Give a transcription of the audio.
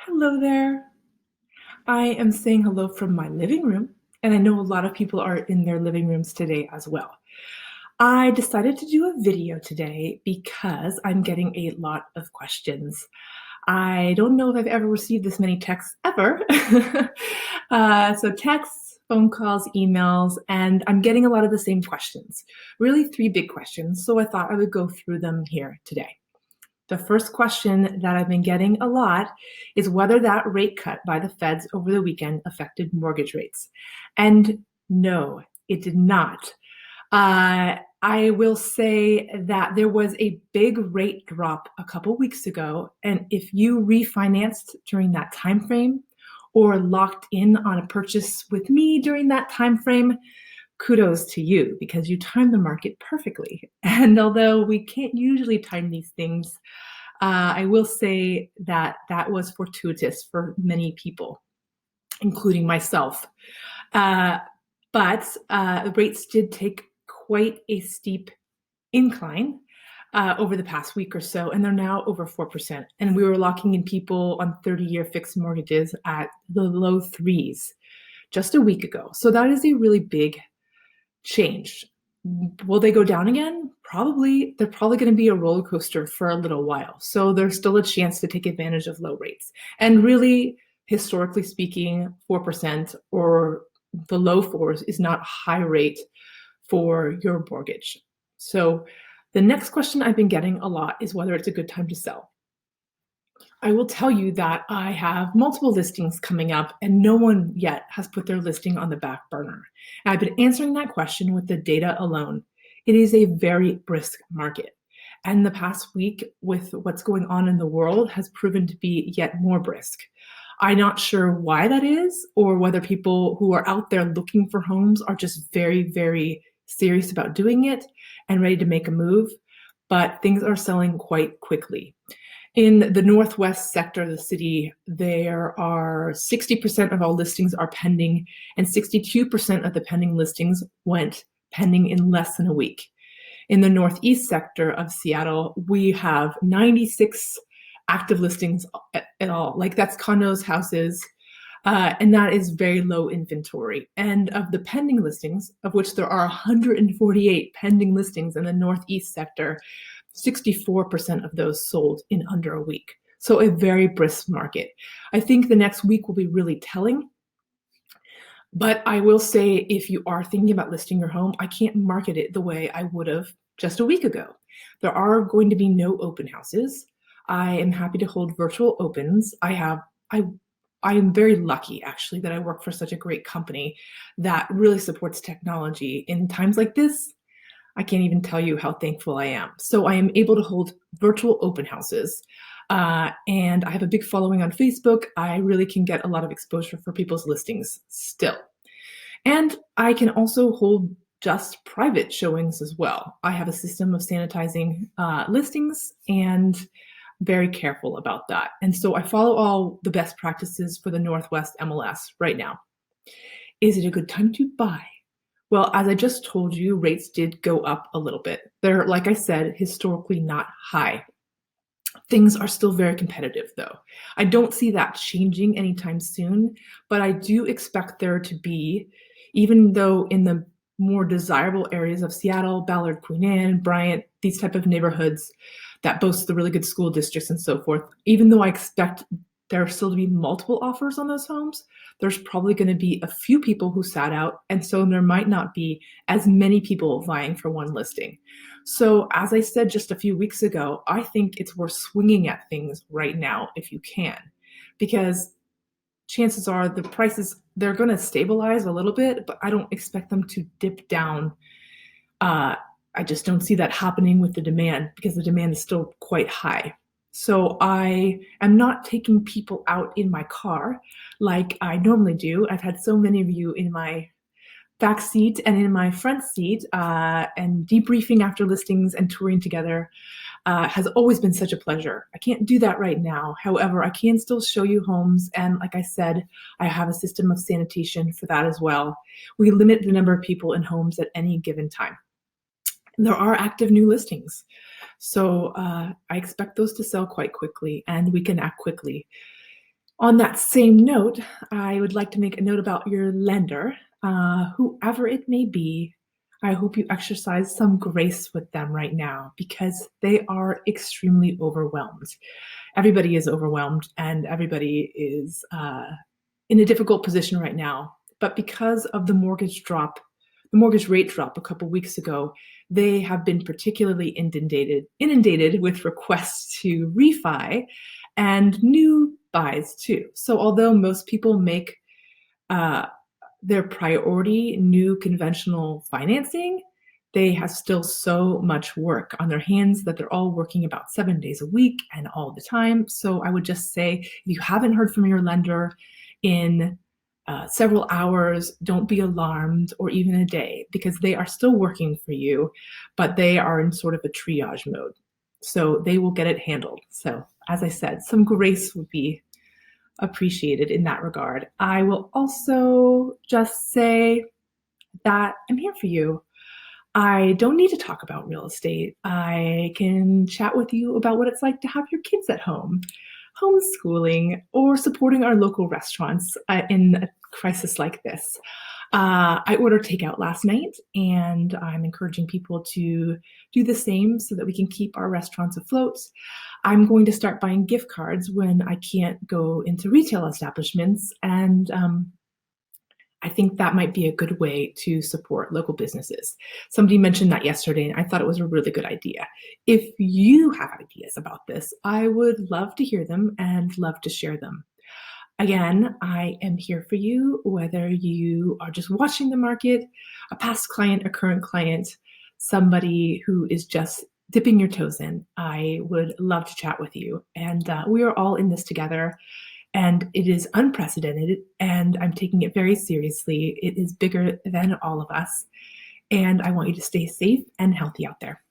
Hello there. I am saying hello from my living room, and I know a lot of people are in their living rooms today as well. I decided to do a video today because I'm getting a lot of questions. I don't know if I've ever received this many texts ever. So texts, phone calls, emails, and I'm getting a lot of the same questions. Really three big questions, so I thought I would go through them here today. The first question that I've been getting a lot is whether that rate cut by the feds over the weekend affected mortgage rates. And no, it did not. I will say that there was a big rate drop a couple weeks ago, and if you refinanced during that time frame or locked in on a purchase with me during that time frame, kudos to you because you timed the market perfectly. And although we can't usually time these things, I will say that that was fortuitous for many people, including myself. Uh, but rates did take quite a steep incline over the past week or so, and they're now over 4%. And we were locking in people on 30-year fixed mortgages at the low threes just a week ago. So that is a really big change. Will they go down again? Probably. They're probably going to be a roller coaster for a little while. So there's still a chance to take advantage of low rates. And really, historically speaking, 4% or the low fours is not a high rate for your mortgage. So the next question I've been getting a lot is whether it's a good time to sell. I will tell you that I have multiple listings coming up and no one yet has put their listing on the back burner. And I've been answering that question with the data alone. It is a very brisk market. And the past week, with what's going on in the world, has proven to be yet more brisk. I'm not sure why that is, or whether people who are out there looking for homes are just very, very serious about doing it and ready to make a move. But things are selling quite quickly. In the northwest sector of the city, there are 60% of all listings are pending, and 62% of the pending listings went pending in less than a week. In the northeast sector of Seattle, we have 96 active listings at all. Like that's condos, houses, and that is very low inventory. And of the pending listings, of which there are 148 pending listings in the northeast sector, 64% of those sold in under a week. So a very brisk market. I think the next week will be really telling. But I will say, if you are thinking about listing your home, I can't market it the way I would have just a week ago. There are going to be no open houses. I am happy to hold virtual opens. I am very lucky actually that I work for such a great company that really supports technology in times like this. I can't even tell you how thankful I am. So I am able to hold virtual open houses. And I have a big following on Facebook. I really can get a lot of exposure for people's listings still. And I can also hold just private showings as well. I have a system of sanitizing listings and very careful about that. And so I follow all the best practices for the Northwest MLS right now. Is it a good time to buy? Well, as I just told you, rates did go up a little bit. They're, like I said, historically not high. Things are still very competitive, though. I don't see that changing anytime soon, but I do expect there to be, even though in the more desirable areas of Seattle, Ballard, Queen Anne, Bryant, these type of neighborhoods that boast the really good school districts and so forth, even though I expect there are still to be multiple offers on those homes, there's probably going to be a few people who sat out, and so there might not be as many people vying for one listing. So as I said just a few weeks ago, I think it's worth swinging at things right now if you can, because chances are the prices, they're going to stabilize a little bit, but I don't expect them to dip down. I just don't see that happening with the demand because the demand is still quite high. So I am not taking people out in my car like I normally do. I've had so many of you in my back seat and in my front seat, and debriefing after listings and touring together has always been such a pleasure. I can't do that right now. However, I can still show you homes. And like I said, I have a system of sanitation for that as well. We limit the number of people in homes at any given time. And there are active new listings. So I expect those to sell quite quickly and we can act quickly. On that same note, I would like to make a note about your lender, whoever it may be. I hope you exercise some grace with them right now because they are extremely overwhelmed. Everybody is overwhelmed and everybody is in a difficult position right now. But because of the mortgage rate drop a couple weeks ago, they have been particularly inundated with requests to refi and new buys too. So although most people make uh, their priority new conventional financing, they have still so much work on their hands that they're all working about 7 days a week and all the time. So I would just say if you haven't heard from your lender in several hours, don't be alarmed, or even a day, because they are still working for you, but they are in sort of a triage mode. So they will get it handled. So, as I said, some grace would be appreciated in that regard. I will also just say that I'm here for you. I don't need to talk about real estate. I can chat with you about what it's like to have your kids at home, homeschooling, or supporting our local restaurants in a crisis like this. I ordered takeout last night, and I'm encouraging people to do the same so that we can keep our restaurants afloat. I'm going to start buying gift cards when I can't go into retail establishments, and I think that might be a good way to support local businesses. Somebody mentioned that yesterday, and I thought it was a really good idea. If you have ideas about this, I would love to hear them and love to share them. Again, I am here for you, whether you are just watching the market, a past client, a current client, somebody who is just dipping your toes in. I would love to chat with you. And we are all in this together. And it is unprecedented, and I'm taking it very seriously. It is bigger than all of us. And I want you to stay safe and healthy out there.